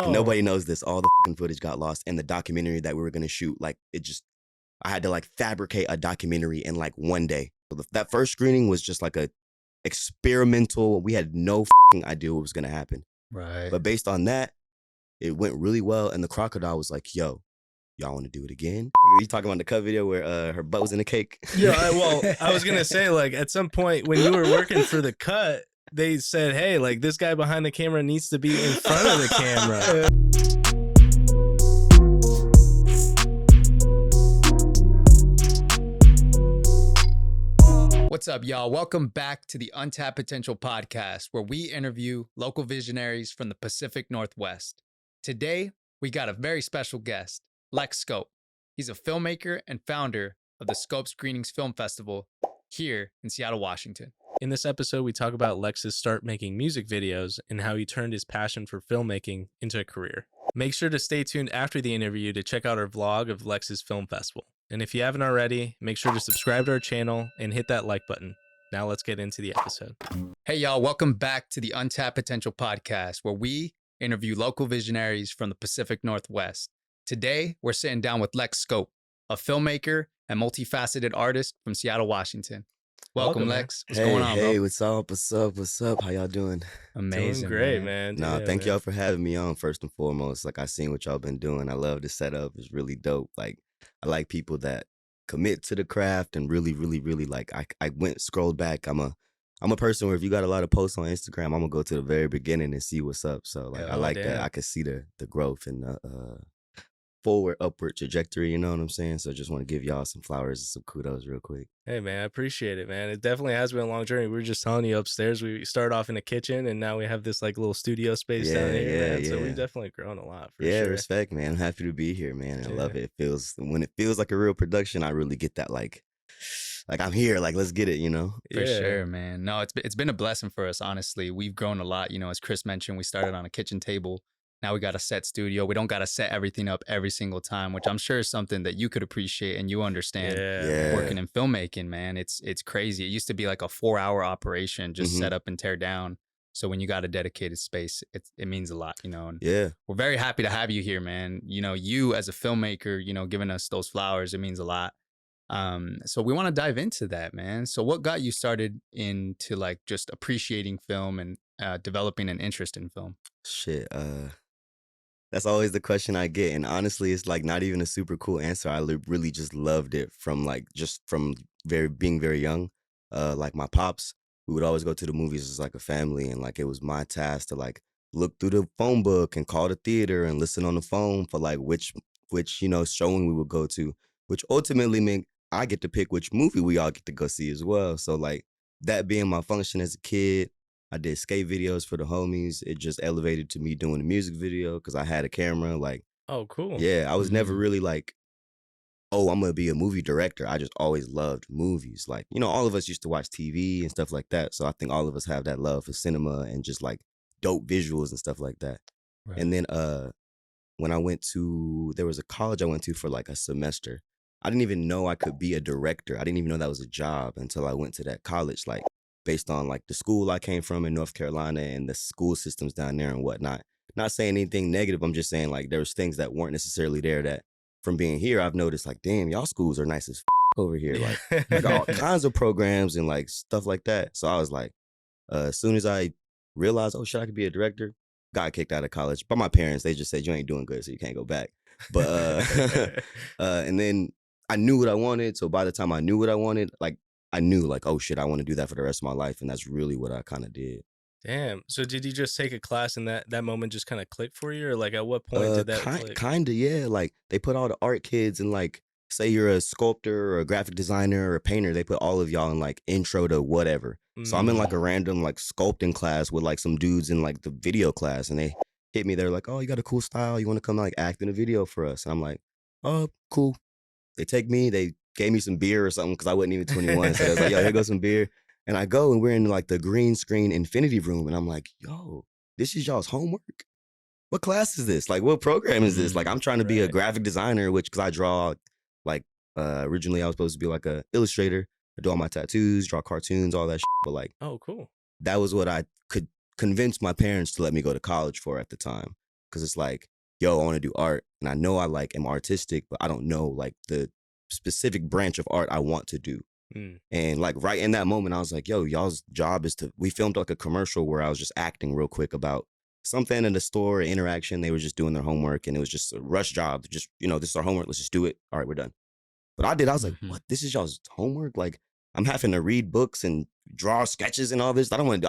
And nobody knows this. All the fucking footage got lost. And the documentary that we were going to shoot, like, I had to like fabricate a documentary in like one day. So that first screening was just like a experimental. We had no fucking idea what was going to happen. Right. But based on that, it went really well. And the crocodile was like, yo, y'all want to do it again? You talking about the cut video where her butt was in the cake? Yeah, well, I was going to say, like, at some point when you were working for the cut, they said, hey, like, this guy behind the camera needs to be in front of the camera. What's up, y'all? Welcome back to the Untapped Potential Podcast, where we interview local visionaries from the Pacific Northwest. Today, we got a very special guest, Lex Scope. He's a filmmaker and founder of the Scope Screenings Film Festival here in Seattle, Washington. In this episode, we talk about Lex's start making music videos and how he turned his passion for filmmaking into a career. Make sure to stay tuned after the interview to check out our vlog of Lex's film festival. And if you haven't already, make sure to subscribe to our channel and hit that like button. Now let's get into the episode. Hey, y'all. Welcome back to the Untapped Potential Podcast, where we interview local visionaries from the Pacific Northwest. Today, we're sitting down with Lex Scope, a filmmaker and multifaceted artist from Seattle, Washington. Welcome, Lex. What's going on, bro? Hey, what's up? What's up? What's up? How y'all doing? Amazing. Doing great, man. Thank y'all for having me on, first and foremost. Like, I seen what y'all been doing. I love the setup. It's really dope. Like, I like people that commit to the craft and really, like, I scrolled back. I'm a person where if you got a lot of posts on Instagram, I'm gonna go to the very beginning and see what's up. So like, I like that. I can see the growth and the upward trajectory, you know what I'm saying? So I just want to give y'all some flowers and some kudos real quick. Hey, man, I appreciate it, man. It definitely has been a long journey. We were just telling you upstairs, we started off in the kitchen and now we have this like little studio space down here, man. So we've definitely grown a lot, for sure. Respect, man. I'm happy to be here, man. I love it. When it feels like a real production, I really get that like I'm here, like, let's get it, you know? For sure, man. No, it's been a blessing for us, honestly. We've grown a lot. You know, as Chris mentioned, we started on a kitchen table. Now we got a set studio. We don't got to set everything up every single time, which I'm sure is something that you could appreciate and you understand working in filmmaking, man. It's crazy. It used to be like a 4-hour operation, just set up and tear down. So when you got a dedicated space, it means a lot, you know. And we're very happy to have you here, man. You know, you as a filmmaker, you know, giving us those flowers, it means a lot. So we want to dive into that, man. So what got you started into like just appreciating film and developing an interest in film? Shit, that's always the question I get. And honestly, it's like not even a super cool answer. I really just loved it from being very young. Like my pops, we would always go to the movies as like a family. And like, it was my task to like look through the phone book and call the theater and listen on the phone for like which, you know, showing we would go to, which ultimately meant I get to pick which movie we all get to go see as well. So like that being my function as a kid, I did skate videos for the homies. It just elevated to me doing a music video because I had a camera. Like, oh, cool. Yeah, I was never really like, oh, I'm going to be a movie director. I just always loved movies. Like, you know, all of us used to watch TV and stuff like that. So I think all of us have that love for cinema and just like dope visuals and stuff like that. Right. And then when there was a college I went to for like a semester. I didn't even know I could be a director. I didn't even know that was a job until I went to that college. Like, based on like the school I came from in North Carolina and the school systems down there and whatnot. Not saying anything negative. I'm just saying like there was things that weren't necessarily there that from being here, I've noticed like, damn, y'all schools are nice as over here. Like all kinds of programs and like stuff like that. So I was like, as soon as I realized, oh shit, I could be a director, got kicked out of college by my parents. They just said, you ain't doing good, so you can't go back. But, and then I knew what I wanted. So by the time I knew what I wanted, like, I knew like, oh shit, I want to do that for the rest of my life. And that's really what I kind of did. Damn. So did you just take a class and that moment just kind of clicked for you? Or like at what point did that click? Kind of, yeah. Like they put all the art kids in like, say you're a sculptor or a graphic designer or a painter, they put all of y'all in like intro to whatever. So I'm in like a random like sculpting class with like some dudes in like the video class and they hit me. They're like, oh, you got a cool style. You want to come like act in a video for us? And I'm like, oh, cool. They take me, they gave me some beer or something because I wasn't even 21. So I was like, yo, here goes some beer. And I go and we're in like the green screen infinity room. And I'm like, yo, this is y'all's homework? What class is this? Like, what program is this? Like, I'm trying to be a graphic designer, because I draw like, originally I was supposed to be like a illustrator. I do all my tattoos, draw cartoons, all that shit. But like, oh, cool. That was what I could convince my parents to let me go to college for at the time. because it's like, yo, I want to do art, and I know I like am artistic, but I don't know like the specific branch of art I want to do. Mm. And like right in that moment, I was like, yo, y'all's job is to, we filmed like a commercial where I was just acting real quick about something in the store, interaction. They were just doing their homework and it was just a rush job. Just, this is our homework. Let's just do it. All right, we're done. But I was like, what? This is y'all's homework? Like, I'm having to read books and draw sketches and all this. I want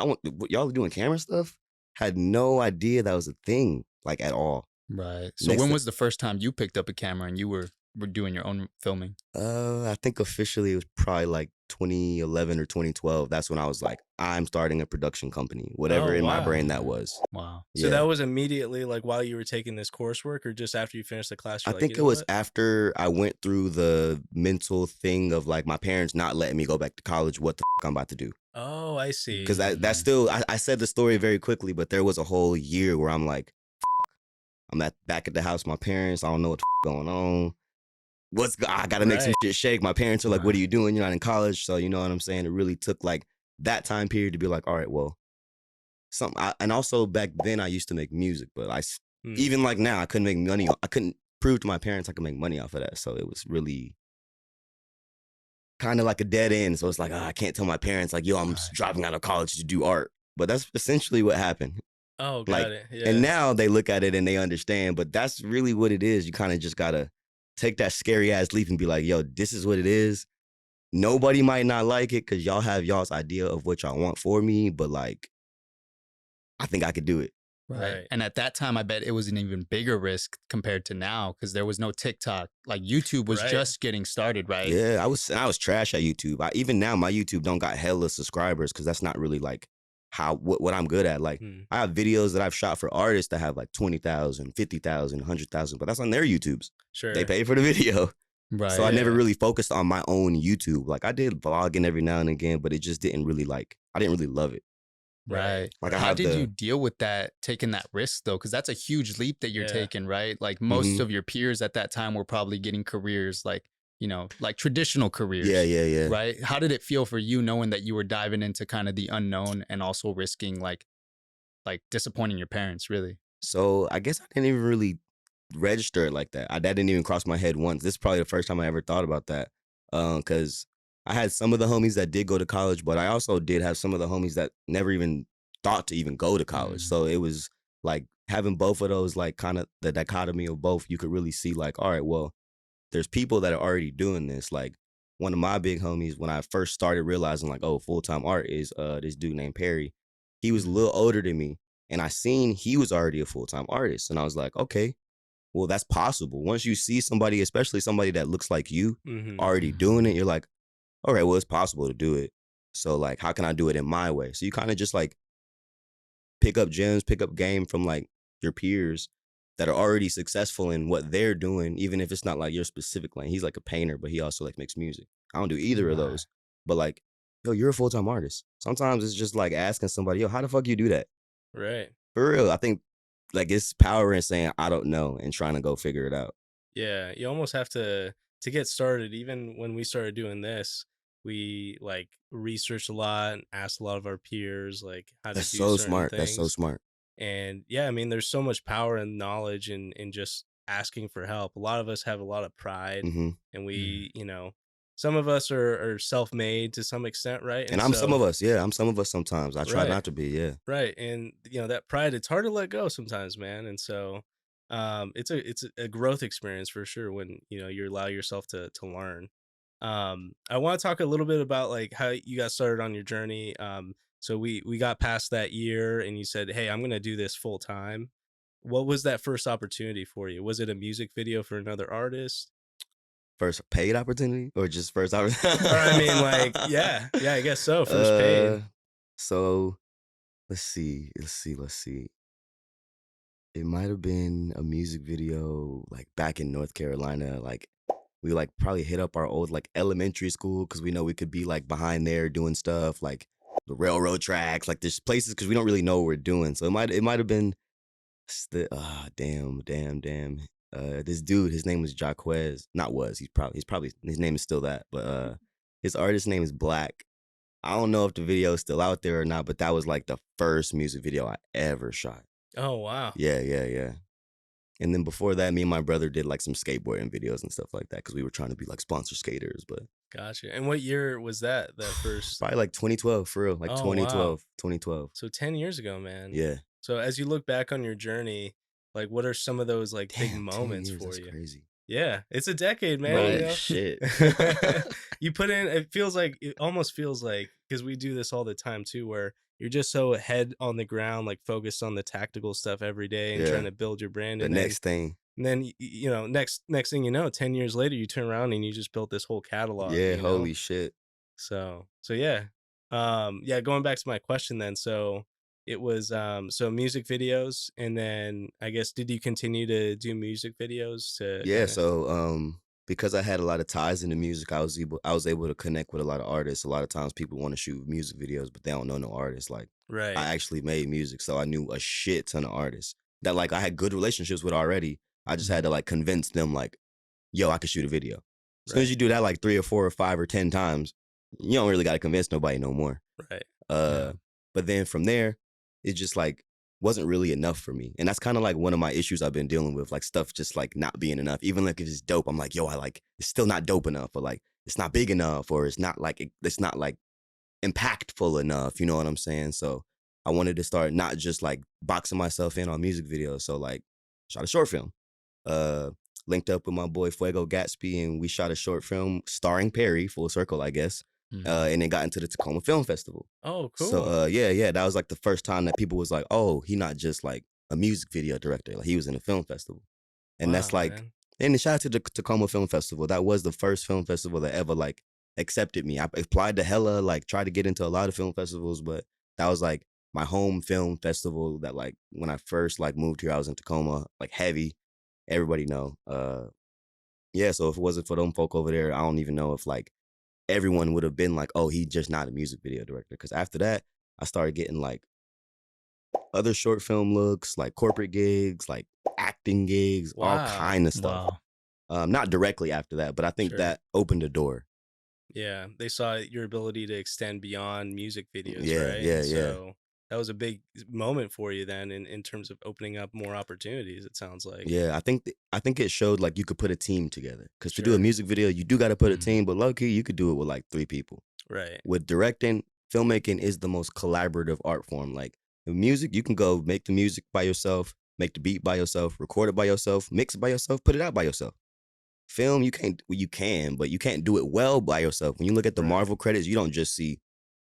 y'all doing camera stuff. Had no idea that was a thing, like at all. Right. So when was the first time you picked up a camera and you were doing your own filming? I think officially it was probably like 2011 or 2012. That's when I was like, I'm starting a production company, whatever in my brain that was. Wow. So that was immediately like while you were taking this coursework or just after you finished the class? I think it was after I went through the mental thing of like my parents not letting me go back to college. What the fuck I'm about to do? Oh, I see. Because that's still, I said the story very quickly, but there was a whole year where I'm like, I'm back at the house with my parents. I don't know what the fuck going on. I gotta make some shit shake. My parents are like, what are you doing? You're not in college. So you know what I'm saying? It really took like that time period to be like, all right, well, and also back then I used to make music, but even like now I couldn't make money. I couldn't prove to my parents I could make money off of that. So it was really kind of like a dead end. So it's like, I can't tell my parents like, yo, I'm dropping out of college to do art. But that's essentially what happened. Oh, got it. Yeah. And now they look at it and they understand, but that's really what it is. You kind of just gotta take that scary ass leap and be like, yo, this is what it is. Nobody might not like it because y'all have y'all's idea of what y'all want for me, but like, I think I could do it. Right. And at that time, I bet it was an even bigger risk compared to now because there was no TikTok. Like YouTube was just getting started, right? Yeah, I was trash at YouTube. Even now, my YouTube don't got hella subscribers because that's not really like what I'm good at. Like I have videos that I've shot for artists that have like 20,000, 50,000, 100,000, but that's on their YouTubes. Sure. They pay for the video. Right. So I never really focused on my own YouTube. Like I did vlogging every now and again, but it just didn't really I didn't really love it. Right. Like how did you deal with that, taking that risk though? Because that's a huge leap that you're taking, right? Like most of your peers at that time were probably getting careers like, like traditional careers. Yeah. Right. How did it feel for you knowing that you were diving into kind of the unknown and also risking like disappointing your parents, really? So I guess I didn't even really register it like that. That didn't even cross my head once. This is probably the first time I ever thought about that. Because I had some of the homies that did go to college, but I also did have some of the homies that never even thought to even go to college. So it was like having both of those, like kind of the dichotomy of both, you could really see like, all right, well, there's people that are already doing this. Like one of my big homies, when I first started realizing like, oh, full-time art is this dude named Perry. He was a little older than me. And I seen he was already a full-time artist. And I was like, okay, well, that's possible. Once you see somebody, especially somebody that looks like you already doing it, you're like, all right, well, it's possible to do it. So like, how can I do it in my way? So you kind of just like pick up gems, pick up game from like your peers that are already successful in what they're doing, even if it's not like your specific lane. He's like a painter, but he also like makes music. I don't do either of those. But like, yo, you're a full-time artist. Sometimes it's just like asking somebody, yo, how the fuck you do that? Right. For real. I think like it's power in saying, I don't know, and trying to go figure it out. Yeah. You almost have to get started. Even when we started doing this, we like researched a lot and asked a lot of our peers like how to do certain smart. things. That's so smart. And yeah, I mean, there's so much power and knowledge in just asking for help. A lot of us have a lot of pride, and we, some of us are self-made to some extent, right? And I'm some of us, I'm some of us sometimes. I try not to be, Right. And that pride, it's hard to let go sometimes, man. And so it's a growth experience for sure when you allow yourself to learn. I want to talk a little bit about like how you got started on your journey. So we got past that year and you said, hey, I'm gonna do this full time. What was that first opportunity for you? Was it a music video for another artist? First paid opportunity or just first opportunity? Or I mean, like, yeah, I guess so. First paid. So let's see. It might have been a music video like back in North Carolina. Like we like probably hit up our old like elementary school because we know we could be like behind there doing stuff like the railroad tracks. Like there's places because we don't really know what we're doing. So it might have been damn. This dude, his name was Jaquez. He's probably his name is still that, but his artist name is Black. I don't know if the video is still out there or not, but that was like the first music video I ever shot. Oh wow. Yeah. And then before that, me and my brother did like some skateboarding videos and stuff like that because we were trying to be like sponsor skaters. But Gotcha. And what year was that first? probably like 2012 for real, like Oh, 2012, wow. 2012. So 10 years ago, man. Yeah. So as you look back on your journey, like what are some of those like big Damn, 10 moments years, for that's you? crazy. Yeah, it's a decade, man. Right. You know? Shit. You put in, it almost feels like, because we do this all the time too, where you're just so head on the ground, like focused on the tactical stuff every day and Yeah. trying to build your brand. The And next thing. then you know, next thing you know, 10 years later, you turn around and you just built this whole catalog. Yeah, you know? holy shit. So yeah. Yeah, going back to my question then. So it was so music videos, and then I guess did you continue to do music videos to Yeah, kinda- so because I had a lot of ties into music, I was able to connect with a lot of artists. A lot of times people want to shoot music videos, but they don't know no artists. Like right. I actually made music, so I knew a shit ton of artists that like I had good relationships with already. I just had to like convince them like, yo, I could shoot a video. As soon as Right. you do that like 3 or 4 or 5 or 10 times, you don't really got to convince nobody no more. Right. But then from there, it just like wasn't really enough for me. And that's kind of like one of my issues I've been dealing with, like stuff just like not being enough. Even like if it's dope, I'm like, yo, I like it's still not dope enough, or like it's not big enough, or it's not like impactful enough. You know what I'm saying? So I wanted to start not just like boxing myself in on music videos. So like shot a short film. Linked up with my boy Fuego Gatsby, and we shot a short film starring Perry, full circle, I guess. And it got into the Tacoma Film Festival. Oh, cool. So yeah, that was like the first time that people was like, oh, he not just like a music video director, like he was in a film festival. And that's Wow, like, man. and shout out to the Tacoma Film Festival. That was the first film festival that ever like accepted me. I applied to hella, like tried to get into a lot of film festivals, but that was like my home film festival that like when I first like moved here, I was in Tacoma, like heavy. Everybody know. Yeah, so if it wasn't for them folk over there, I don't even know if like everyone would have been like, oh, he's just not a music video director. Because after that, I started getting like other short film looks, like corporate gigs, like acting gigs, all Wow. kind of stuff. Wow. Not directly after that, but I think Sure. that opened the door. Yeah, they saw your ability to extend beyond music videos, Yeah, right? yeah, And yeah. so that was a big moment for you then in terms of opening up more opportunities, it sounds like. Yeah, I think it showed like you could put a team together. Because to do a Sure. music video, you do got to put a Mhm. team, but low-key, you could do it with like 3 people. Right. With directing, filmmaking is the most collaborative art form. Like with music, you can go make the music by yourself, make the beat by yourself, record it by yourself, mix it by yourself, put it out by yourself. Film, you can't. Well, you can, but you can't do it well by yourself. When you look at the Right. Marvel credits, you don't just see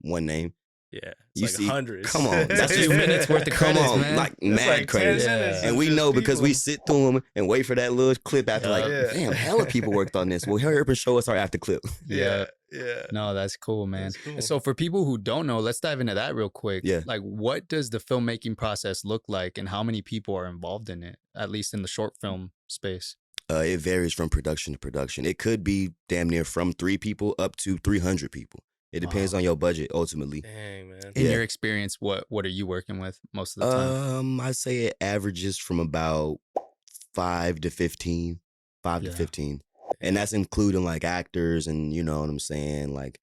one name. Yeah. It's You like see- hundreds. come on, That's just 2 minutes worth of Come credits, on, man. like It's mad like 10 credits. minutes Yeah. And we just know because we people. sit through them and wait for that little clip after, like, Yeah. damn, hella people worked on this. Well, hurry up and show us our after clip. Yeah. Yeah. No, that's cool, man. That's cool. And so for people who don't know, let's dive into that real quick. Yeah. Like, what does the filmmaking process look like, and how many people are involved in it, at least in the short film space? It varies from production to production. It could be damn near from 3 people up to 300 people. It depends Wow. on your budget, ultimately. Dang, man. In Yeah. your experience, what are you working with most of the time? I'd say it averages from about 5 to 15. 5 Yeah. to 15. And that's including like actors and you know what I'm saying, like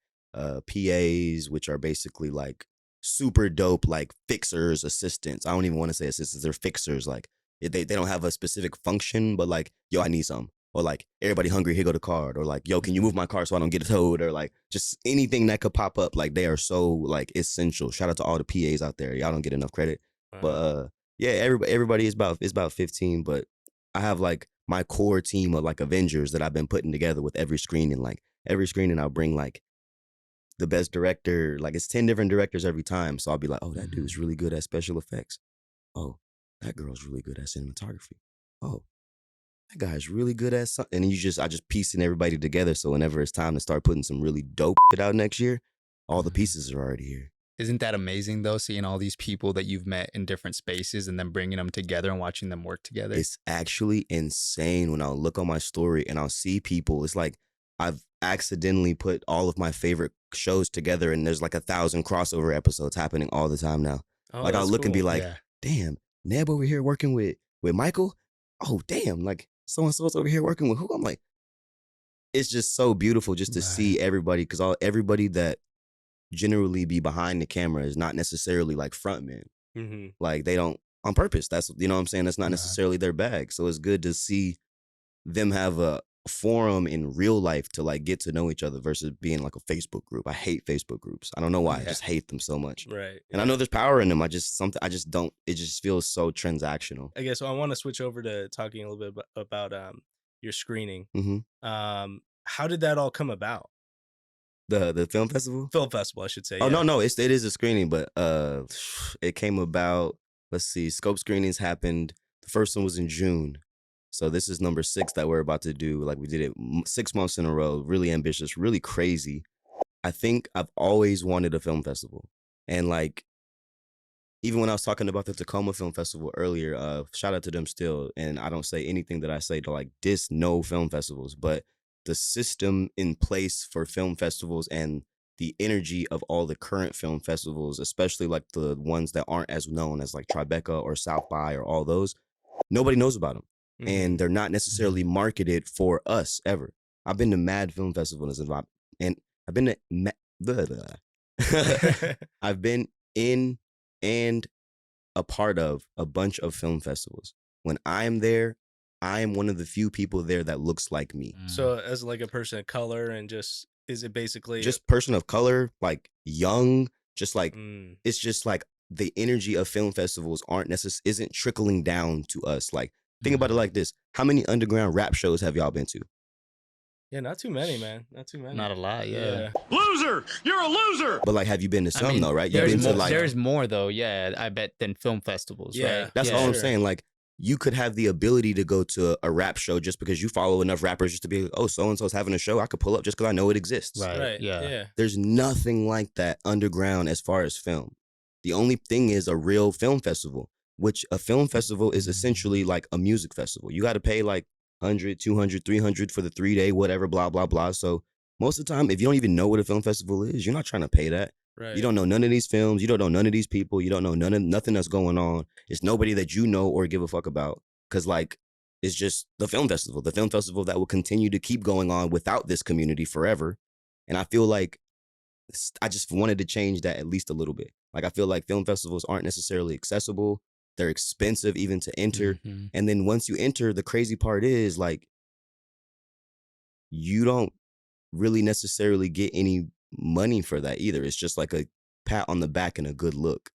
PAs, which are basically like super dope, like fixers, assistants. I don't even want to say assistants, they're fixers. Like they don't have a specific function, but like, yo, I need some. Or like, everybody hungry, here go the card. Or like, yo, can you move my car so I don't get towed? Or like, just anything that could pop up. Like, they are so like essential. Shout out to all the PAs out there. Y'all don't get enough credit. Wow. But yeah, everybody is about 15. But I have like my core team of like Avengers that I've been putting together with every screening. Like every screening, I'll bring like the best director. Like it's 10 different directors every time. So I'll be like, oh, that dude's really good at special effects. Oh, that girl's really good at cinematography. Oh, that guy's really good at something. And I just piecing everybody together. So whenever it's time to start putting some really dope shit out next year, all the pieces are already here. Isn't that amazing though, seeing all these people that you've met in different spaces and then bringing them together and watching them work together? It's actually insane when I'll look on my story and I'll see people. It's like I've accidentally put all of my favorite shows together and there's like 1,000 crossover episodes happening all the time now. Oh, Like I'll that's look and be cool. like, Yeah. damn, Neb over here working with Michael. Oh, damn, like so-and-so's over here working with who? I'm like, it's just so beautiful just to see everybody, because everybody that generally be behind the camera is not necessarily like frontmen. Mm-hmm. Like they don't on purpose. That's, you know what I'm saying? That's not necessarily their bag. So it's good to see them have a forum in real life to like get to know each other versus being like a Facebook group. I hate Facebook groups. I don't know why. I just hate them so much. Right. And I know there's power in them. I just don't, it just feels so transactional. I guess I want to switch over to talking a little bit about your screening. Mm-hmm. How did that all come about? The film festival? Film festival, I should say. Oh, yeah. no, it is a screening, but it came about, let's see, Scope screenings happened. The first one was in June. So this is number 6 that we're about to do. Like we did it 6 months in a row. Really ambitious, really crazy. I think I've always wanted a film festival. And like, even when I was talking about the Tacoma Film Festival earlier, shout out to them still. And I don't say anything that I say to like diss no film festivals, but the system in place for film festivals and the energy of all the current film festivals, especially like the ones that aren't as known as like Tribeca or South by or all those, nobody knows about them. Mm-hmm. And they're not necessarily marketed for us ever. I've been to mad film festivals and I've been to I've been in and a part of a bunch of film festivals. When I'm there, I am one of the few people there that looks like me. So as like a person of color and just, is it basically just person of color, like young, just like, it's just like the energy of film festivals isn't trickling down to us. Like, think about it like this. How many underground rap shows have y'all been to? Yeah, not too many, man. Not too many. Not a lot, yeah. Loser! You're a loser! But like, have you been to some though, right? You've been to like, there's more though, yeah, I bet, than film festivals, right? That's all I'm saying. Like, you could have the ability to go to a rap show just because you follow enough rappers just to be like, oh, so-and-so's having a show. I could pull up just because I know it exists. Right. Yeah. There's nothing like that underground as far as film. The only thing is a real film festival, which a film festival is essentially like a music festival. You got to pay like 100, 200, 300 for the 3-day, whatever, blah, blah, blah. So most of the time, if you don't even know what a film festival is, you're not trying to pay that. Right. You don't know none of these films. You don't know none of these people. You don't know nothing that's going on. It's nobody that you know or give a fuck about. Because like, it's just the film festival that will continue to keep going on without this community forever. And I feel like I just wanted to change that at least a little bit. Like, I feel like film festivals aren't necessarily accessible. They're expensive even to enter. Mm-hmm. And then once you enter, the crazy part is like, you don't really necessarily get any money for that either. It's just like a pat on the back and a good look.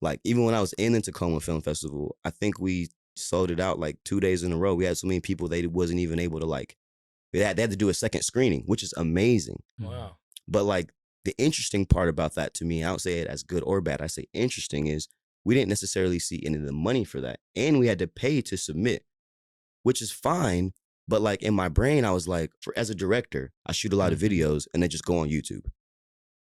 Like, even when I was in the Tacoma Film Festival, I think we sold it out like 2 days in a row. We had so many people they wasn't even able to like, they had to do a second screening, which is amazing. Wow. But like, the interesting part about that to me, I don't say it as good or bad, I say interesting, is we didn't necessarily see any of the money for that. And we had to pay to submit, which is fine. But like, in my brain, I was like, as a director, I shoot a lot of videos and they just go on YouTube.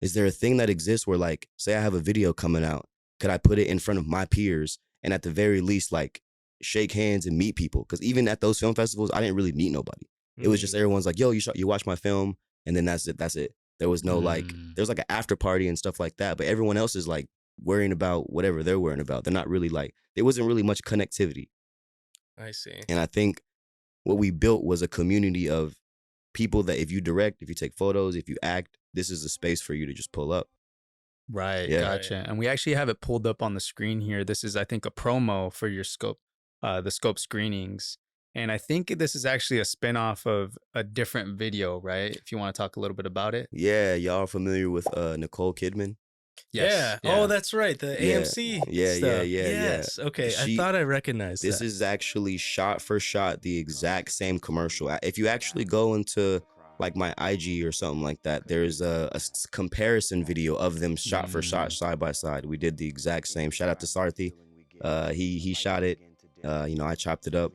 Is there a thing that exists where like, say I have a video coming out, could I put it in front of my peers and at the very least like shake hands and meet people? Because even at those film festivals, I didn't really meet nobody. It was just everyone's like, yo, you watch my film, and then that's it. There was no like, there's like an after party and stuff like that, but everyone else is like worrying about whatever they're worrying about. They're not really like, there wasn't really much connectivity. I see. And I think what we built was a community of people that if you direct, if you take photos, if you act, this is a space for you to just pull up. Right. Yeah. Gotcha. And we actually have it pulled up on the screen here. This is, I think, a promo for your Scope, the Scope screenings. And I think this is actually a spinoff of a different video, right? If you want to talk a little bit about it. Yeah. Y'all familiar with Nicole Kidman? Yes. Yeah. Oh, that's right. The AMC stuff. Yeah. Yes. Okay. I thought I recognized this. This is actually shot for shot the exact same commercial. If you actually go into like my IG or something like that, there's a comparison video of them shot for shot, side by side. We did the exact same. Shout out to Sarthi. He shot it. I chopped it up.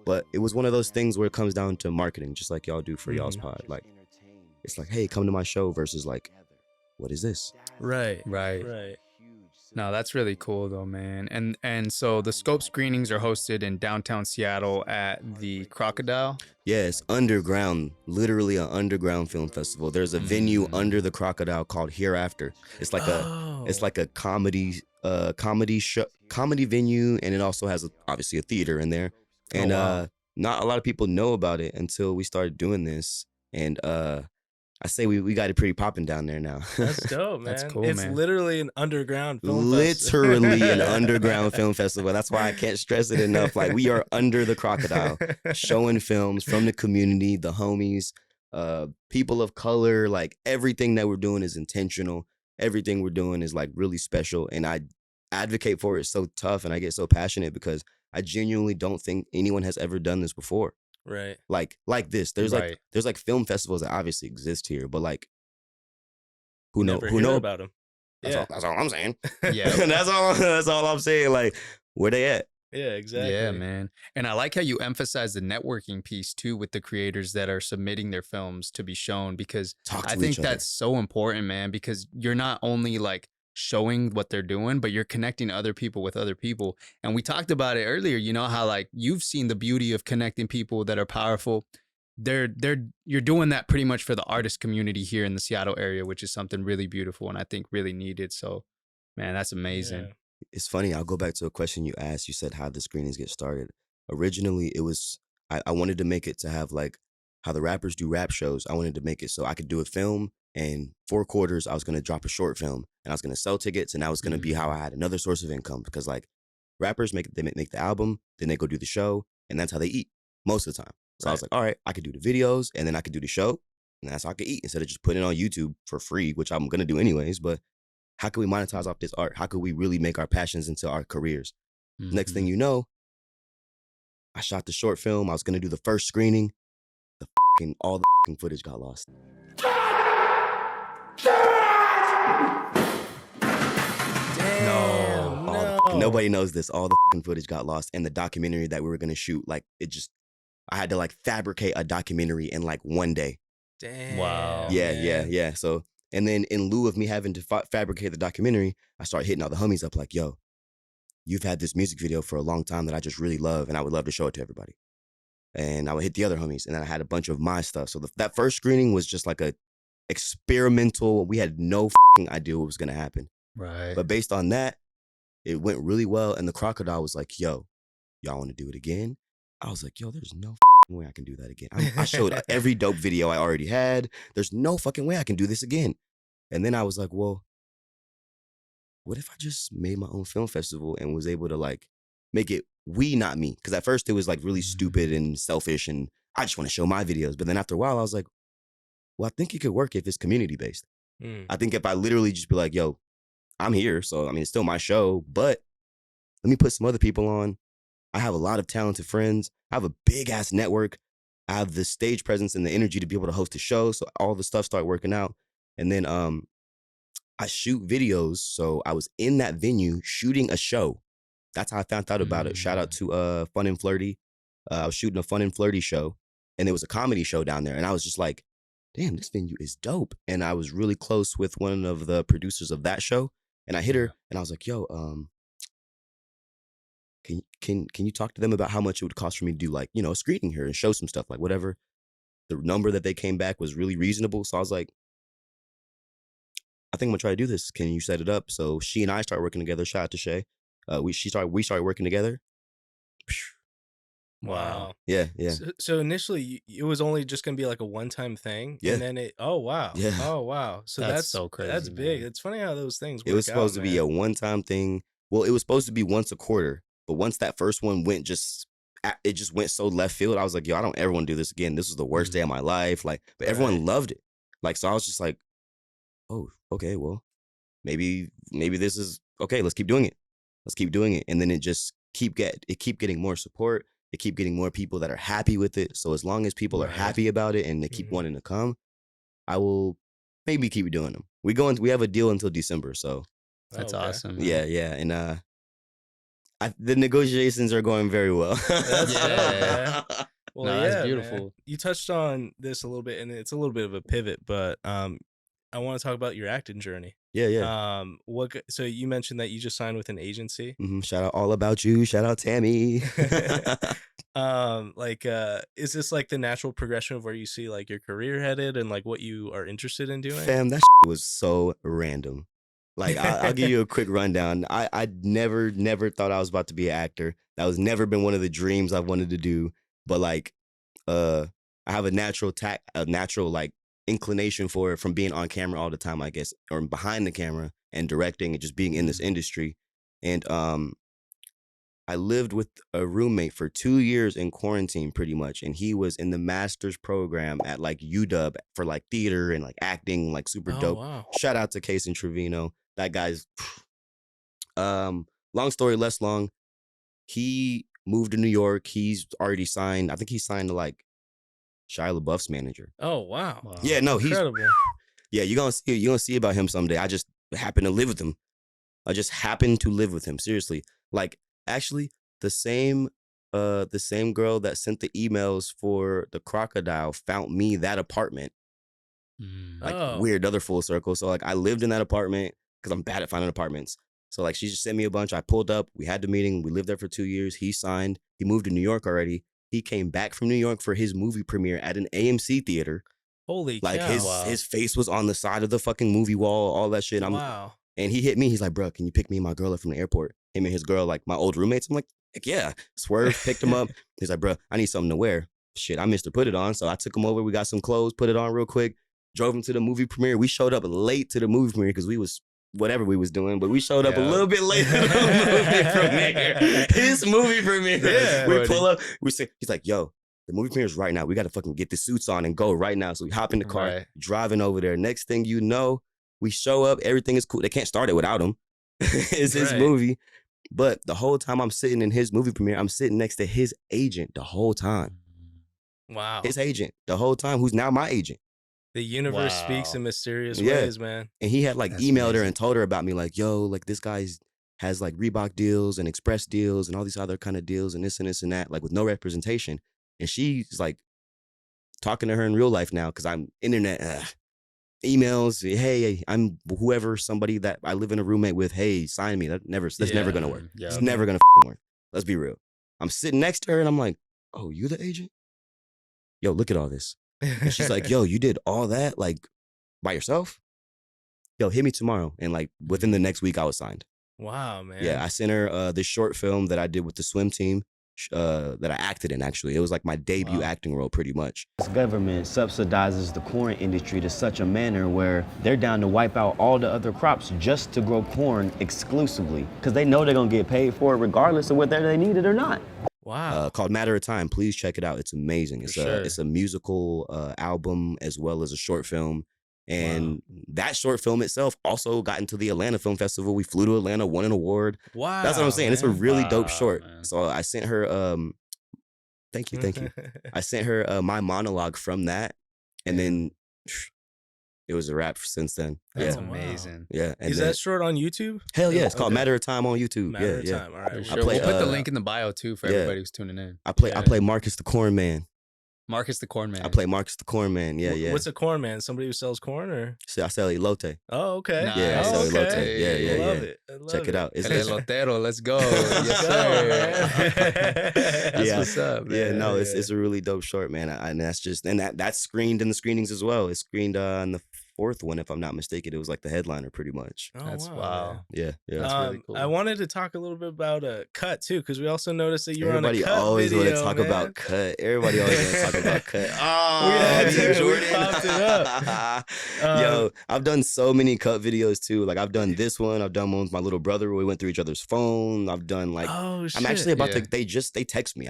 But it was one of those things where it comes down to marketing, just like y'all do for y'all's pod. Like, it's like, hey, come to my show versus like, what is this? Right. No, that's really cool though, man. And so the Scope screenings are hosted in downtown Seattle at the Crocodile. Yeah, it's underground, literally an underground film festival. There's a venue under the Crocodile called Hereafter. It's like a comedy venue, and it also has obviously a theater in there. And not a lot of people know about it until we started doing this. And I say we got it pretty popping down there now. That's dope, man. That's cool, It's man. literally an underground film Literally an underground film festival. That's why I can't stress it enough. Like, we are under the crocodile, showing films from the community, the homies, people of color. Like, everything that we're doing is intentional. Everything we're doing is like really special, and I advocate for it so tough, and I get so passionate because I genuinely don't think anyone has ever done this before. Right. Like this. There's Right. like film festivals that obviously exist here, but like who Never know hear about them. that's all I'm saying. Yeah. that's all I'm saying. Like, where they at? Yeah, exactly. Yeah, man. And I like how you emphasize the networking piece too with the creators that are submitting their films to be shown, because Talk to I think each other. that's so important, man, because you're not only like showing what they're doing, but you're connecting other people with other people. And we talked about it earlier, you know, how like you've seen the beauty of connecting people that are powerful. You're doing that pretty much for the artist community here in the Seattle area, which is something really beautiful and I think really needed. So, man, that's amazing. Yeah. It's funny. I'll go back to a question you asked. You said, how the screenings get started? Originally, it was, I wanted to make it to have like how the rappers do rap shows. I wanted to make it so I could do a film, and 4 quarters, I was going to drop a short film, and I was going to sell tickets, and that was going to be how I had another source of income, because like rappers make the album, then they go do the show, and that's how they eat most of the time. So I was like, all right, I could do the videos, and then I could do the show, and that's how I could eat, instead of just putting it on YouTube for free, which I'm going to do anyways. But how can we monetize off this art? How could we really make our passions into our careers? Next thing you know, I shot the short film. I was going to do the first screening. All the footage got lost. Damn, no. Nobody knows this. All the footage got lost. And the documentary that we were going to shoot, like, I had to like fabricate a documentary in like 1 day. Damn. Wow. Yeah. So, and then in lieu of me having to fabricate the documentary, I started hitting all the homies up like, yo, you've had this music video for a long time that I just really love, and I would love to show it to everybody. And I would hit the other homies, and then I had a bunch of my stuff. So that first screening was just like a experimental. We had no idea what was going to happen. Right. But based on that, it went really well. And the crocodile was like, yo, y'all want to do it again? I was like, yo, there's no way I can do that again. I showed every dope video I already had. There's no fucking way I can do this again. And then I was like, well, what if I just made my own film festival and was able to like make it we, not me? Because at first it was like really stupid and selfish, and I just want to show my videos. But then after a while, I was like, well, I think it could work if it's community based. I think if I literally just be like, yo, I'm here. So, I mean, it's still my show, but let me put some other people on. I have a lot of talented friends. I have a big ass network. I have the stage presence and the energy to be able to host a show. So all the stuff started working out. And then I shoot videos. So I was in that venue shooting a show. That's how I found out about it. Shout out to Fun and Flirty. I was shooting a Fun and Flirty show, and there was a comedy show down there. And I was just like, damn, this venue is dope. And I was really close with one of the producers of that show. And I hit her and I was like, yo, can you talk to them about how much it would cost for me to do like, you know, a screening here and show some stuff, like whatever. The number that they came back was really reasonable. So I was like, I think I'm gonna try to do this. Can you set it up? So she and I started working together. Shout out to Shay. We started working together. Wow. Yeah. So initially, it was only just gonna be like a one-time thing, Yeah. and then oh wow, Yeah. oh wow. So That's that's so crazy, That's big. man. It's funny how those things. It was work supposed out, to be man. a one-time thing. Well, it was supposed to be once a quarter, but once that first one went it just went so left field. I was like, yo, I don't ever want to do this again. This was the worst day of my life. Like, but everyone loved it. Like, so I was just like, oh, okay, well, maybe this is okay. Let's keep doing it. And then it just keep getting more support. It keep getting more people that are happy with it. So as long as people are happy about it and they keep wanting to come, I will maybe keep doing them. We have a deal until December. So That's Okay. awesome. man. yeah. And the negotiations are going very well. That's Yeah. dope, man. Well, No, that's yeah, beautiful. man. You touched on this a little bit, and it's a little bit of a pivot, but I want to talk about your acting journey. Yeah. So you mentioned that you just signed with an agency. Shout out All About You. Shout out Tammy. Is this like the natural progression of where you see like your career headed and like what you are interested in doing? Fam, that was so random. Like, I'll give you a quick rundown. I never thought I was about to be an actor. That was never been one of the dreams I've wanted to do. But like, I have a natural like inclination for it from being on camera all the time, I guess, or behind the camera and directing and just being in this industry. And I lived with a roommate for 2 years in quarantine pretty much. And he was in the master's program at like UW for like theater and like acting, like super dope. Wow. Shout out to Case and Trevino. That guy's long story less long. He moved to New York. He's already signed. I think he signed to like Shia LaBeouf's manager. Oh, wow. Yeah, no, he's incredible. yeah, you're gonna see about him someday. I just happen to live with him. I just happen to live with him. Seriously. Like, actually, the same girl that sent the emails for the crocodile found me that apartment. Like weird, other full circle. So like I lived in that apartment because I'm bad at finding apartments. So like she just sent me a bunch. I pulled up. We had the meeting. We lived there for 2 years. He signed. He moved to New York already. He came back from New York for his movie premiere at an AMC theater. Holy Like cow. his face was on the side of the fucking movie wall, all that shit. Wow. And he hit me. He's like, bro, can you pick me and my girl up from the airport? Him and his girl, like my old roommates. I'm like, heck yeah. Swerve, picked him up. He's like, bro, I need something to wear. Shit, I missed to put it on. So I took him over. We got some clothes, put it on real quick, drove him to the movie premiere. We showed up late to the movie premiere because we was whatever we was doing, but we showed up a little bit late to the movie premiere. His movie premiere. Yeah, we pull up. We say, he's like, yo, the movie premiere is right now. We got to fucking get the suits on and go right now. So we hop in the car, driving over there. Next thing you know, we show up. Everything is cool. They can't start it without him. It's his movie. But the whole time I'm sitting in his movie premiere, I'm sitting next to his agent the whole time. Wow. His agent the whole time, who's now my agent. The universe speaks in mysterious ways, man. And he had like emailed her and told her about me, like, yo, like this guy has like Reebok deals and Express deals and all these other kind of deals and this and that, like with no representation. And she's like talking to her in real life now because I'm internet emails. Hey, I'm whoever, somebody that I live in a roommate with. Hey, sign me. That's never gonna work. Yeah. It's never gonna work. Let's be real. I'm sitting next to her and I'm like, oh, you the agent? Yo, look at all this. And she's like, yo, you did all that like by yourself? Yo, hit me tomorrow. And like within the next week, I was signed. Wow, man. Yeah, I sent her this short film that I did with the swim team that I acted in, actually. It was like my debut acting role, pretty much. This government subsidizes the corn industry to such a manner where they're down to wipe out all the other crops just to grow corn exclusively because they know they're going to get paid for it regardless of whether they need it or not. Wow. Called Matter of Time. Please check it out. It's amazing. It's a musical album as well as a short film. And that short film itself also got into the Atlanta Film Festival. We flew to Atlanta, won an award. Wow. That's what I'm saying. Man. It's a really dope short. Man. So I sent her, thank you. I sent her my monologue from that. And then it was a wrap since then. That's Yeah. amazing. Yeah. And Is that short on YouTube? Hell yeah. It's called Matter of Time on YouTube. Matter of yeah. Time. All right. Sure. play, We'll put the link in the bio too for everybody who's tuning in. I play Marcus the Corn Man. Marcus the Corn Man. I play Marcus the Corn Man. Yeah. What's a corn man? Somebody who sells corn, or? So I sell elote. Oh, okay. Nice. Yeah, I Oh, sell okay. elote. Yeah. I love it. I love Check it out. El Elotero, let's go. Yes, sir. That's Yeah. what's up, man. Yeah, no, it's a really dope short, man. And that's screened in the screenings as well. It's screened in the fourth one, if I'm not mistaken. It was like the headliner, pretty much. Oh, That's man. wow. Yeah. That's really cool. I wanted to talk a little bit about Cut too, because we also noticed that you were on a Everybody Cut always want to video, talk man. about Cut. Everybody always want to talk about Cut. Oh, Yeah, Team dude, we Jordan. popped it up. Yo, I've done so many Cut videos too. Like I've done this one. I've done one with my little brother where we went through each other's phone. I've done like Oh shit! I'm actually about Yeah. to. They text me.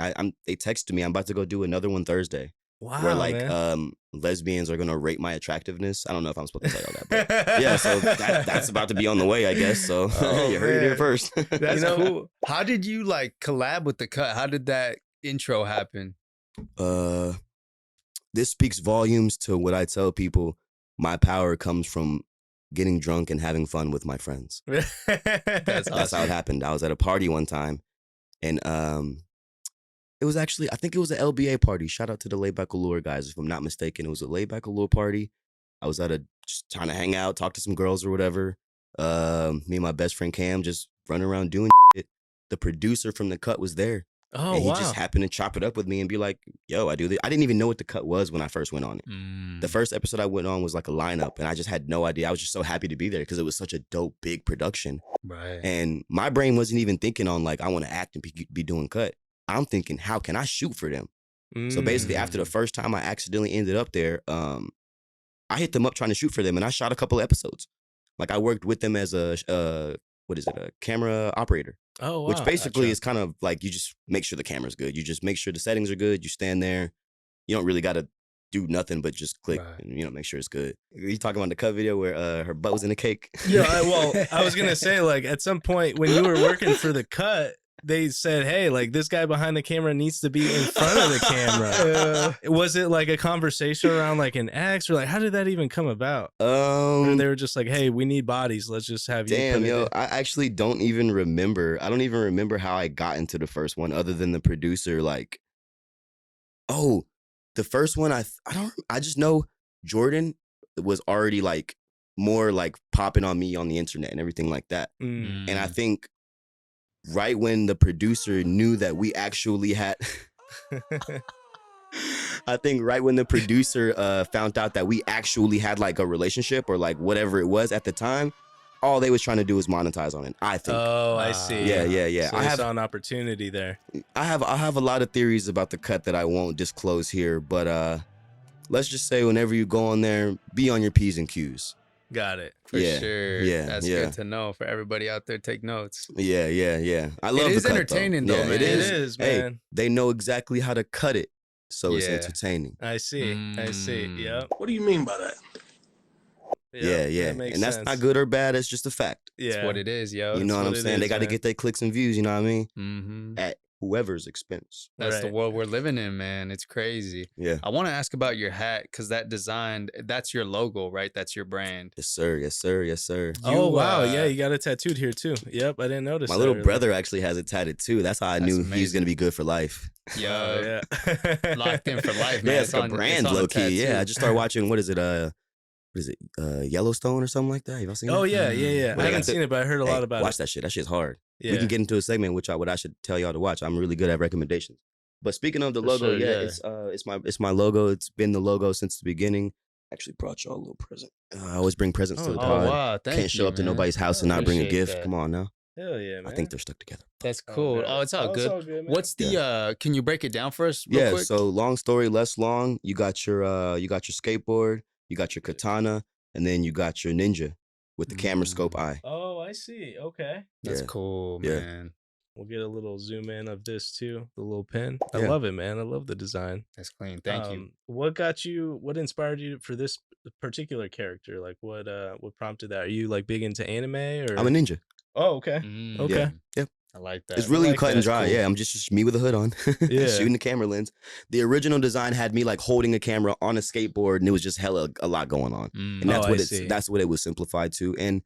They texted me. I'm about to go do another one Thursday. Wow, Where like man. lesbians are gonna rate my attractiveness. I don't know if I'm supposed to tell y'all that, but yeah. So that's about to be on the way, I guess. So Oh, you heard it here man. first. That's cool. How did you like collab with the Cut? How did that intro happen? This speaks volumes to what I tell people. My power comes from getting drunk and having fun with my friends. That's how it happened. I was at a party one time, and it was actually, I think it was an LBA party. Shout out to the Laid Back Allure guys, if I'm not mistaken. It was a Laid Back Allure party. I was just trying to hang out, talk to some girls or whatever. Me and my best friend Cam just running around doing shit. The producer from the Cut was there. Oh, and he wow. just happened to chop it up with me and be like, yo, I do this. I didn't even know what the Cut was when I first went on it. The first episode I went on was like a lineup, and I just had no idea. I was just so happy to be there because it was such a dope, big production. Right. And my brain wasn't even thinking on like, I want to act and be doing Cut. I'm thinking, how can I shoot for them? So basically, after the first time I accidentally ended up there, I hit them up trying to shoot for them, and I shot a couple of episodes. Like I worked with them as a camera operator. Oh, wow. Which basically Gotcha. is kind of like you just make sure the camera's good. You just make sure the settings are good. You stand there. You don't really got to do nothing but just click and, you know, make sure it's good. You talking about the cut video where her butt was in the cake? Yeah, I was going to say, like, at some point when you were working for the cut, they said, hey, like, this guy behind the camera needs to be in front of the camera. Was it like a conversation around like an X, or like, how did that even come about? Or they were just like, hey, we need bodies. Let's just have you. Damn, put yo, it in. I actually don't even remember. I don't even remember how I got into the first one other than the producer, like, oh, the first one, I just know Jordan was already like more like popping on me on the internet and everything like that. Mm. And I think right when the producer knew that we actually had, I think right when the producer found out that we actually had like a relationship or like whatever it was at the time, all they was trying to do was monetize on it, I think. Oh, I see. Yeah. So I saw an opportunity there. I have a lot of theories about the cut that I won't disclose here, but let's just say whenever you go on there, be on your P's and Q's. Got it. For sure. Yeah, That's yeah. good to know for everybody out there. Take notes. Yeah. I love It is the cut, entertaining, though. though, Yeah, man. it is. man. Hey, they know exactly how to cut it, so it's Yeah. entertaining. I see. Yep. What do you mean by that? Yeah. That makes And that's sense. not good or bad. It's just a fact. Yeah. That's what it is, yo. You know what I'm what it saying? They is, got to man. get their clicks and views. You know what I mean? Mm-hmm. At whoever's expense. That's the Right. world we're living in, man. It's crazy. Yeah. I want to ask about your hat because that's your logo, right? That's your brand. Yes, sir. Yes, sir. Yes, sir. Oh, wow. uh, Yeah, you got it tattooed here too. Yep, I didn't notice My that little earlier. brother actually has it tatted too. That's how I That's knew he was amazing. gonna be good for life. Yo, Oh, yeah. locked in for life, man. Yeah, it's like a on- brand, on the low key. Yeah, tattoo. I just started watching. What is it? Yellowstone or something like that. Have y'all seen Oh, that? yeah. But I they haven't got seen it, but I heard a Hey, lot about watch it. that shit. That shit's hard. Yeah. We can get into a segment what I should tell y'all to watch. I'm really good at recommendations. But speaking of the For logo, sure, yeah, yeah. it's my logo. It's been the logo since the beginning. Actually brought y'all a little present. I always bring presents to the Oh, pod. wow. Thank Can't show you, up to man. nobody's house and not bring a Appreciate gift. that. Come on now. Hell yeah, man. I think they're stuck together. That's cool. good. Oh, it's all good. man. What's the can you break it down for us real Yeah, quick? so long story less long. You got your skateboard, you got your katana, and then you got your ninja with the camera scope eye. Oh, I see. Okay. That's yeah. cool, Yeah. man. We'll get a little zoom in of this too, the little pin. I Yeah. love it, man. I love the design. That's clean. Thank you. What inspired you for this particular character? Like what prompted that? Are you like big into anime or? I'm a ninja. Oh, okay. Mm, Okay. Yeah. I like that. It's really like cut that. and dry. Cool. Yeah, I'm just me with a hood on, Yeah. shooting the camera lens. The original design had me like holding a camera on a skateboard, and it was just hella a lot going on. Mm. And that's Oh, what I it's see. that's what it was simplified to. And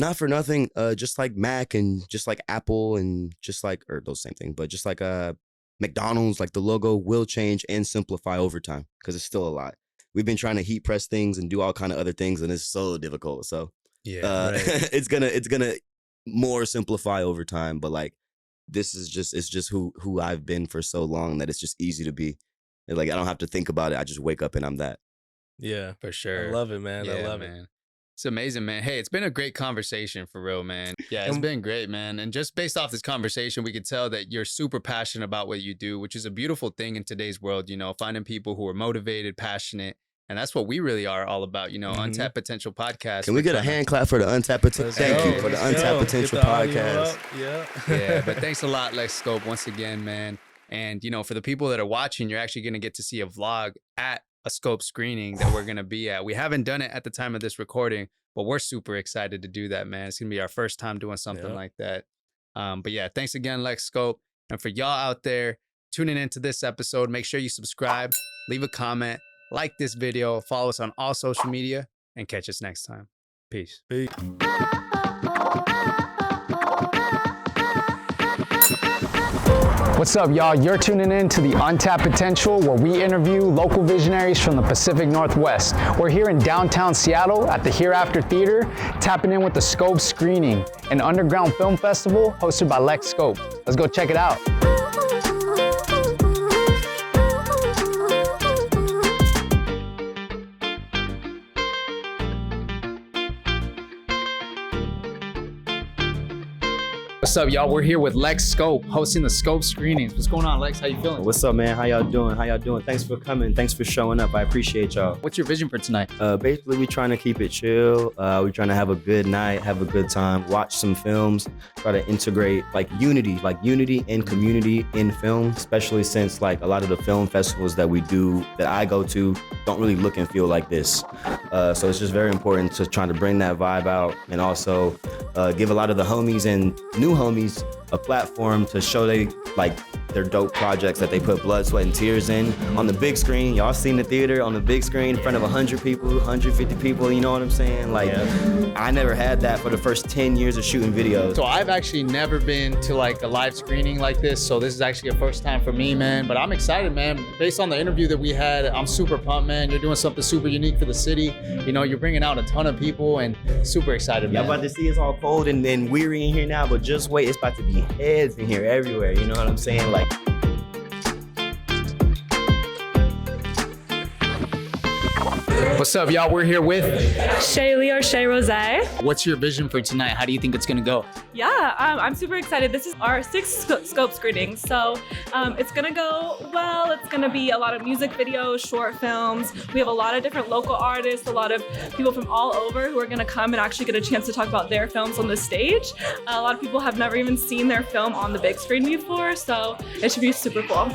not for nothing, just like Mac and just like Apple and just like or those same thing, but just like McDonald's, like the logo will change and simplify over time because it's still a lot. We've been trying to heat press things and do all kind of other things, and it's so difficult. So Yeah. right. it's gonna more simplify over time. But like this is just who I've been for so long that it's just easy to be. And, like I don't have to think about it. I just wake up and I'm that. Yeah. For sure. I love it, man. I Yeah, love it. man. It's amazing, man. Hey, it's been a great conversation for real, man. Yeah, it's And- been great, man. And just based off this conversation, we could tell that you're super passionate about what you do, which is a beautiful thing in today's world, you know, finding people who are motivated, passionate. And that's what we really are all about, you know, Mhm. Untapped Potential Podcast. Can we We're get a trying to- hand clap for the Untapped Potential? Let's Thank go. you for the Let's Untapped go. Potential Get the audio Podcast. up. Yeah. Yeah, but thanks a lot, Lex Scope, once again, man. And, you know, for the people that are watching, you're actually going to get to see a vlog at a Scope screening that we're going to be at. We haven't done it at the time of this recording, but we're super excited to do that, man. It's going to be our first time doing something Yeah. like that. But yeah, thanks again, Lex Scope. And for y'all out there tuning into this episode, make sure you subscribe, leave a comment, like this video, follow us on all social media, and catch us next time. Peace. What's up, y'all? You're tuning in to the Untapped Potential, where we interview local visionaries from the Pacific Northwest. We're here in downtown Seattle at the Hereafter Theater, tapping in with the Scope screening, an underground film festival hosted by Lex Scope. Let's go check it out. What's up, y'all? We're here with Lex Scope, hosting the Scope screenings. What's going on, Lex? How you feeling? What's up, man? How y'all doing? Thanks for coming. Thanks for showing up. I appreciate y'all. What's your vision for tonight? Basically, we're trying to keep it chill. We're trying to have a good night, have a good time, watch some films, try to integrate unity and community in film, especially since like a lot of the film festivals that I go to don't really look and feel like this. So it's just very important to try to bring that vibe out and also give a lot of the homies and new homies a platform to show their dope projects that they put blood, sweat, and tears in on the big screen. Y'all seen the theater on the big screen in front of 100 people, 150 people, you know what I'm saying? I never had that for the first 10 years of shooting videos. So I've actually never been to like a live screening like this, so this is actually a first time for me, man. But I'm excited, man. Based on the interview that we had, I'm super pumped, man. You're doing something super unique for the city. You know, you're bringing out a ton of people and super excited, man. Y'all about to see it's all cold and weary in here now, but just wait, it's about to be heads in here everywhere, you know what I'm saying? What's up, y'all? We're here with Shaylee or Shay Rose. What's your vision for tonight? How do you think it's gonna go? Yeah, I'm super excited. This is our 6th Scope screening, so it's gonna go well. It's gonna be a lot of music videos, short films. We have a lot of different local artists, a lot of people from all over who are gonna come and actually get a chance to talk about their films on the stage. A lot of people have never even seen their film on the big screen before, so it should be super cool.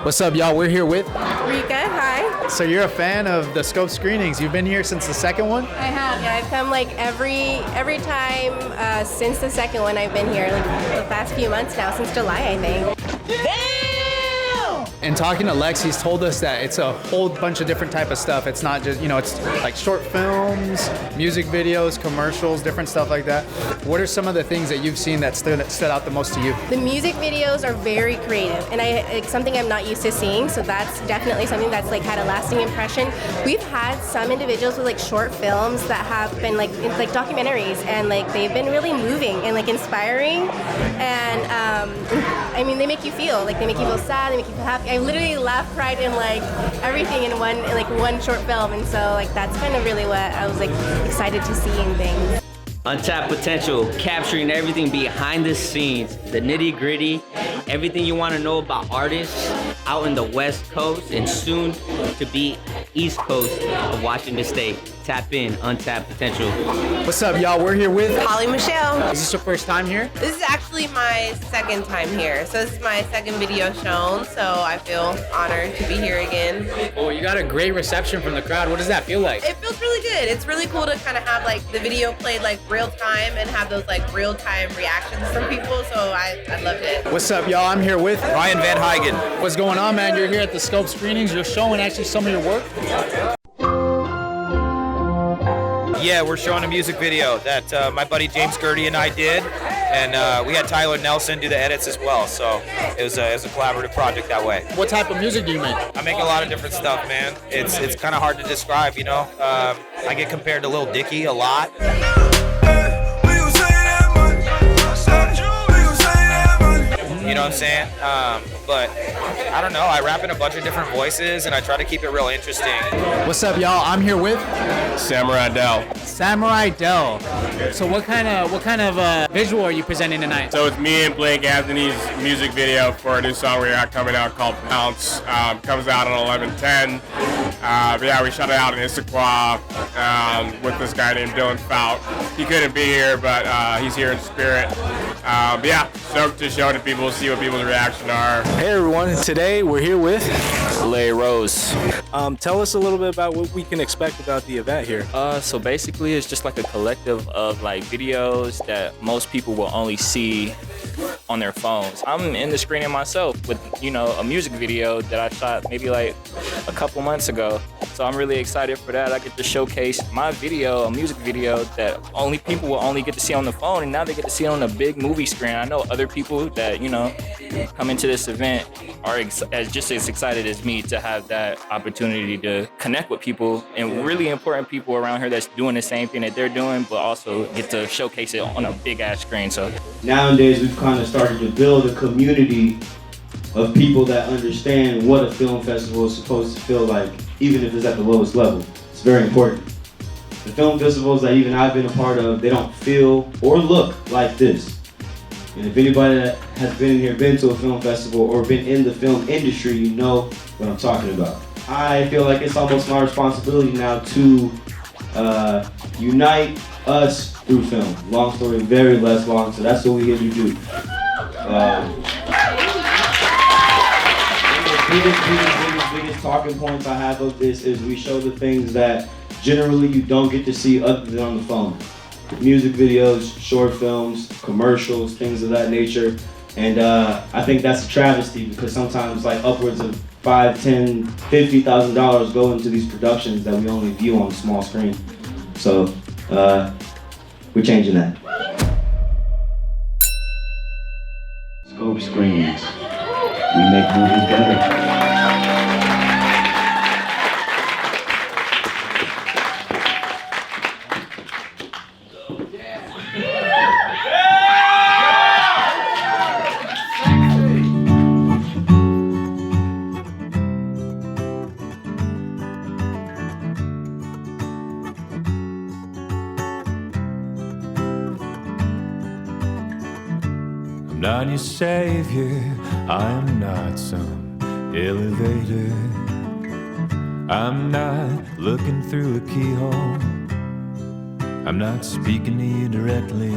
What's up, y'all? We're here with Rika, hi. So you're a fan of the Scope screenings. You've been here since the second one? I have, yeah. I've come every time since the second one. I've been here the past few months now, since July, I think. And talking to Lex, he's told us that it's a whole bunch of different type of stuff. It's not just, it's like short films, music videos, commercials, different stuff like that. What are some of the things that you've seen that stood out the most to you? The music videos are very creative, and it's something I'm not used to seeing, so that's definitely something that's had a lasting impression. We've had some individuals with short films that have been like documentaries, and they've been really moving and inspiring, and I mean, they make you feel sad, they make you feel happy. I literally laughed, cried, and everything in one short film, and so that's kind of really what I was excited to see in things. Untapped Potential, capturing everything behind the scenes, the nitty gritty, everything you want to know about artists out in the West Coast and soon to be East Coast of Washington State. Tap in, Untapped Potential. What's up, y'all? We're here with Holly Michelle. Is this your first time here? This is actually my second time here. So this is my second video shown, so I feel honored to be here again. Oh, you got a great reception from the crowd. What does that feel like? It feels really good. It's really cool to kind of have the video played real time and have those real time reactions from people, so I loved it. What's up, y'all? I'm here with Ryan Van Huygen. What's going on, man? You're here at the Scope screenings. You're showing actually some of your work. Yeah, we're showing a music video that my buddy James Gertie and I did, and we had Tyler Nelson do the edits as well, so it was a collaborative project that way. What type of music do you make? I make a lot of different stuff, man. It's kind of hard to describe, I get compared to Lil Dicky a lot. You know what I'm saying? But I don't know, I rap in a bunch of different voices and I try to keep it real interesting. What's up, y'all? I'm here with Samurai Dell. Samurai Dell. So what kind of visual are you presenting tonight? So it's me and Blake Anthony's music video for a new song we got coming out called Bounce. Comes out on 11/10. Yeah, we shot it out in Issaquah with this guy named Dylan Fout. He couldn't be here, but he's here in spirit. Yeah, stoked to show it to people, see what people's reaction are. Hey everyone, today we're here with Lay Rose. Tell us a little bit about what we can expect about the event here. So basically it's just a collective of videos that most people will only see on their phones. I'm in the screening myself with, a music video that I shot maybe a couple months ago. So I'm really excited for that. I get to showcase my video, a music video that people will only get to see on the phone, and now they get to see it on a big movie screen. I know other people that, come into this event are just as excited as me to have that opportunity to connect with people and really important people around here that's doing the same thing that they're doing, but also get to showcase it on a big ass screen. So nowadays we've kind of started to build a community of people that understand what a film festival is supposed to feel like, even if it's at the lowest level. It's very important. The film festivals that even I've been a part of, they don't feel or look like this. And if anybody that has been in here, been to a film festival, or been in the film industry, you know what I'm talking about. I feel like it's almost my responsibility now to unite us through film. Long story, very less long, so that's what we're here to do. Biggest talking points I have of this is we show the things that generally you don't get to see other than on the phone. Music videos, short films, commercials, things of that nature. And I think that's a travesty because sometimes like upwards of $5, $10, $50,000 go into these productions that we only view on the small screen. So we're changing that. Scope screens. We make movies better. I'm not your savior, I am not some elevator. I'm not looking through a keyhole, I'm not speaking to you directly.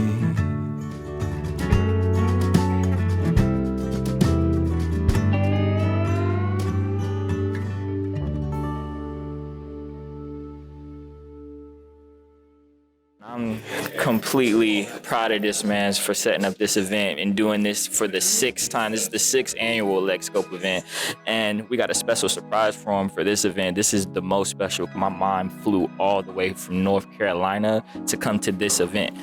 I'm completely proud of this man for setting up this event and doing this for the 6th time. This is the 6th annual Lex Scope event, and we got a special surprise for him for this event. This is the most special. My mom flew all the way from North Carolina to come to this event.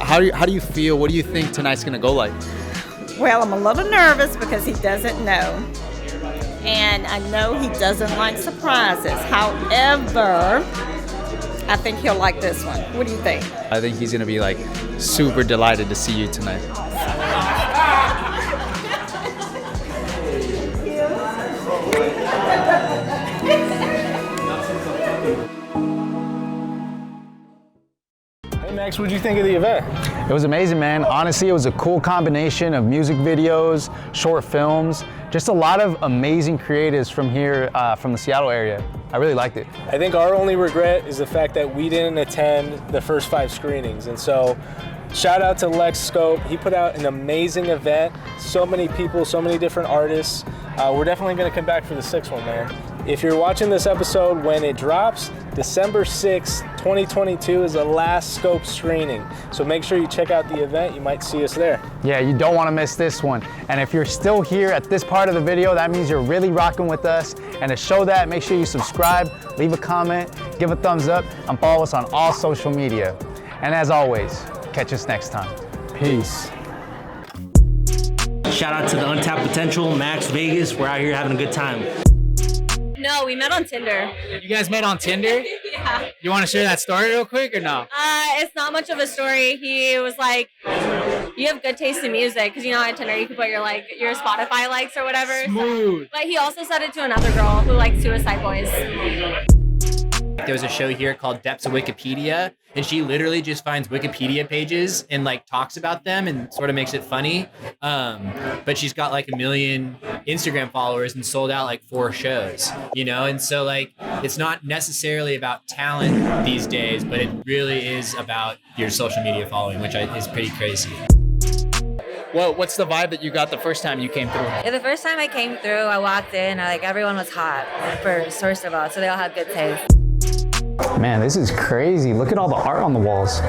How do you feel? What do you think tonight's gonna go like? Well, I'm a little nervous because he doesn't know. And I know he doesn't like surprises. However, I think he'll like this one. What do you think? I think he's gonna be like super delighted to see you tonight. Max, what'd you think of the event? It was amazing, man. Honestly, it was a cool combination of music videos, short films, just a lot of amazing creatives from here, from the Seattle area. I really liked it. I think our only regret is the fact that we didn't attend the first 5 screenings. And so shout out to Lex Scope. He put out an amazing event. So many people, so many different artists. We're definitely gonna come back for the 6th one, man. If you're watching this episode when it drops, December 6th, 2022 is the last Scope screening. So make sure you check out the event. You might see us there. Yeah, you don't want to miss this one. And if you're still here at this part of the video, that means you're really rocking with us. And to show that, make sure you subscribe, leave a comment, give a thumbs up, and follow us on all social media. And as always, catch us next time. Peace. Shout out to the Untapped Potential, Max, Vegas. We're out here having a good time. No, we met on Tinder. You guys met on Tinder? Yeah. You want to share that story real quick or no? It's not much of a story. He was like, you have good taste in music, because you know on Tinder you can put your Spotify likes or whatever. Smooth. But he also said it to another girl who liked Suicide Boys. There's a show here called Depths of Wikipedia, and she literally just finds Wikipedia pages and like talks about them and sort of makes it funny. But she's got like 1 million Instagram followers and sold out like 4 shows, you know? And so like, it's not necessarily about talent these days, but it really is about your social media following, which is pretty crazy. Well, what's the vibe that you got the first time you came through? Yeah, the first time I came through, I walked in, everyone was hot, first of all, so they all had good taste. Man, this is crazy. Look at all the art on the walls.